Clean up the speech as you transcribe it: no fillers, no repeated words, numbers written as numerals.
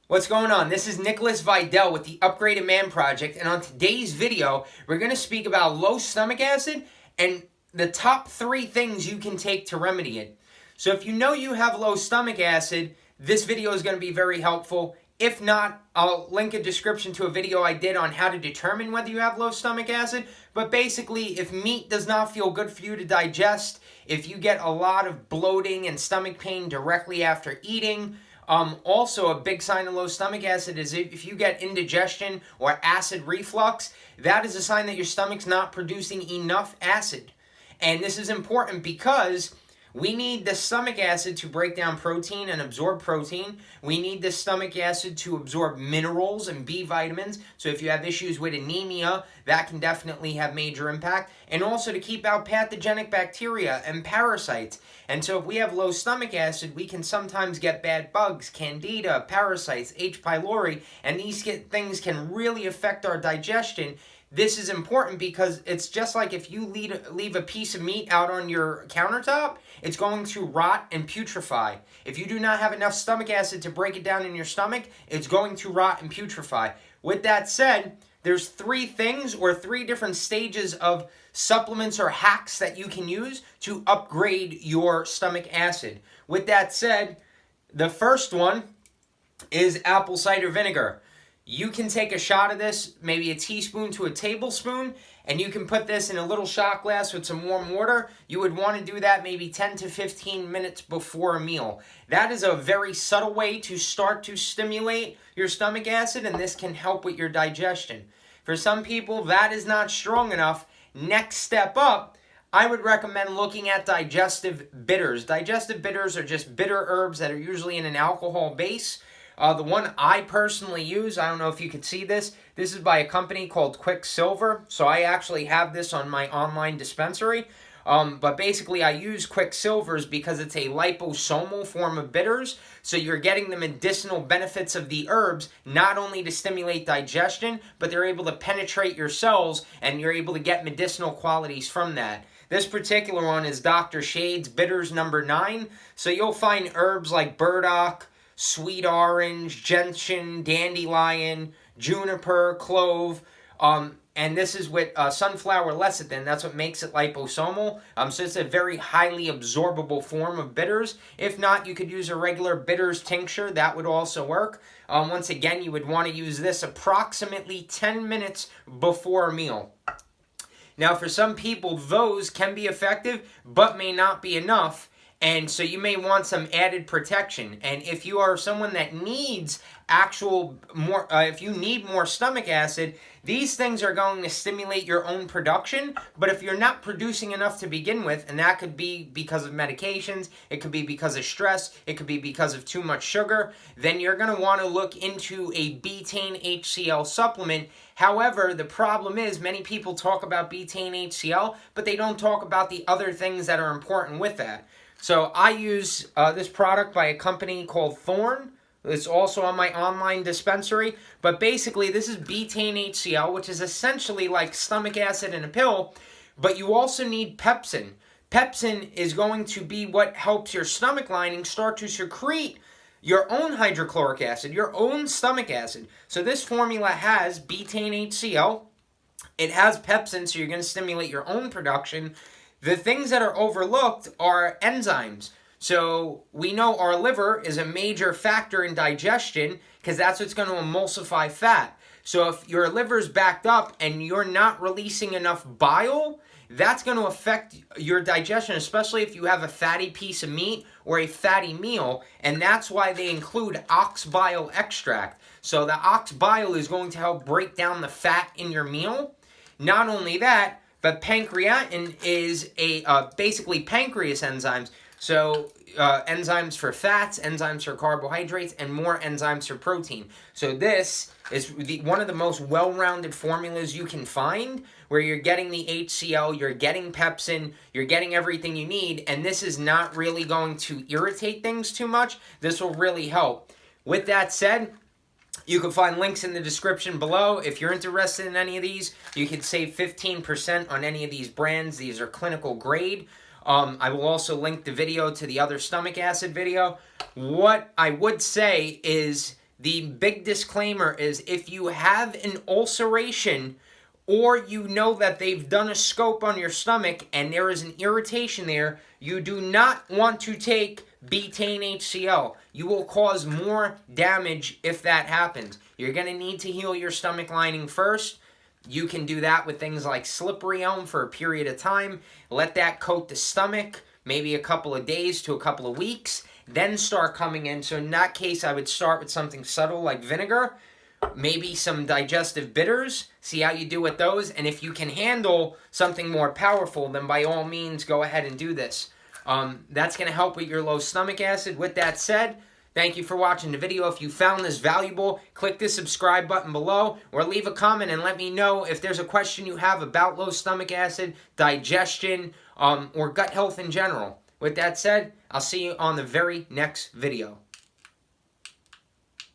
What's going on? This is Nicholas Vidal with the Upgraded Man Project, and on today's video, we're going to speak about low stomach acid and the top 3 things you can take to remedy it. So if you know you have low stomach acid, this video is going to be very helpful. If not, I'll link a description to a video I did on how to determine whether you have low stomach acid. But basically, if meat does not feel good for you to digest, if you get a lot of bloating and stomach pain directly after eating, also, a big sign of low stomach acid is if you get indigestion or acid reflux, that is a sign that your stomach's not producing enough acid. And this is important because we need the stomach acid to break down protein and absorb protein. We need the stomach acid to absorb minerals and B vitamins. So if you have issues with anemia, that can definitely have major impact. And also to keep out pathogenic bacteria and parasites. And so if we have low stomach acid, we can sometimes get bad bugs, candida, parasites, H. pylori, and these things can really affect our digestion. This is important because it's just like if you leave a piece of meat out on your countertop, it's going to rot and putrefy. If you do not have enough stomach acid to break it down in your stomach, it's going to rot and putrefy. With that said, there's 3 things or 3 different stages of supplements or hacks that you can use to upgrade your stomach acid. With that said, the first one is apple cider vinegar. You can take a shot of this, maybe a teaspoon to a tablespoon, and you can put this in a little shot glass with some warm water. You would want to do that maybe 10 to 15 minutes before a meal. That is a very subtle way to start to stimulate your stomach acid, and this can help with your digestion. For some people, that is not strong enough. Next step up, I would recommend looking at digestive bitters. Digestive bitters are just bitter herbs that are usually in an alcohol base. The one I personally use, I don't know if you could see this. This is by a company called Quicksilver. So I actually have this on my online dispensary. But basically I use Quicksilvers because it's a liposomal form of bitters. So you're getting the medicinal benefits of the herbs, not only to stimulate digestion, but they're able to penetrate your cells and you're able to get medicinal qualities from that. This particular one is Dr. Shade's Bitters number 9. So you'll find herbs like burdock, sweet orange, gentian, dandelion, juniper, clove, and this is with sunflower lecithin. That's what makes it liposomal. So it's a very highly absorbable form of bitters. If not, you could use a regular bitters tincture. That would also work. Once again, you would want to use this approximately 10 minutes before a meal. Now, for some people, those can be effective, but may not be enough. And so you may want some added protection. And if you are someone that needs if you need more stomach acid, these things are going to stimulate your own production. But if you're not producing enough to begin with, and that could be because of medications, it could be because of stress, it could be because of too much sugar, then you're going to want to look into a Betaine HCl supplement. However, the problem is many people talk about Betaine HCl, but they don't talk about the other things that are important with that. So I use this product by a company called Thorne. It's also on my online dispensary. But basically, this is Betaine HCl, which is essentially like stomach acid in a pill. But you also need pepsin. Pepsin is going to be what helps your stomach lining start to secrete your own hydrochloric acid, your own stomach acid. So this formula has Betaine HCl. It has pepsin, so you're going to stimulate your own production. The things that are overlooked are enzymes. So we know our liver is a major factor in digestion because that's what's going to emulsify fat. So if your liver's backed up and you're not releasing enough bile, that's going to affect your digestion, especially if you have a fatty piece of meat or a fatty meal. And that's why they include ox bile extract. So the ox bile is going to help break down the fat in your meal. Not only that, but pancreatin is basically pancreas enzymes. So enzymes for fats, enzymes for carbohydrates, and more enzymes for protein. So this is one of the most well-rounded formulas you can find, where you're getting the HCl, you're getting pepsin, you're getting everything you need, and this is not really going to irritate things too much. This will really help. With that said, you can find links in the description below. If you're interested in any of these, you can save 15% on any of these brands. These are clinical grade. I will also link the video to the other stomach acid video. What I would say is The big disclaimer is if you have an ulceration or you know that they've done a scope on your stomach and there is an irritation there, you do not want to take Betaine HCl. You will cause more damage if that happens. You're going to need to heal your stomach lining first. You can do that with things like slippery elm for a period of time. Let that coat the stomach, maybe a couple of days to a couple of weeks, then start coming in. So in that case, I would start with something subtle like vinegar, maybe some digestive bitters, see how you do with those. And if you can handle something more powerful, then by all means, go ahead and do this. That's going to help with your low stomach acid. With that said, thank you for watching the video. If you found this valuable, click the subscribe button below or leave a comment and let me know if there's a question you have about low stomach acid, digestion, or gut health in general. With that said, I'll see you on the very next video.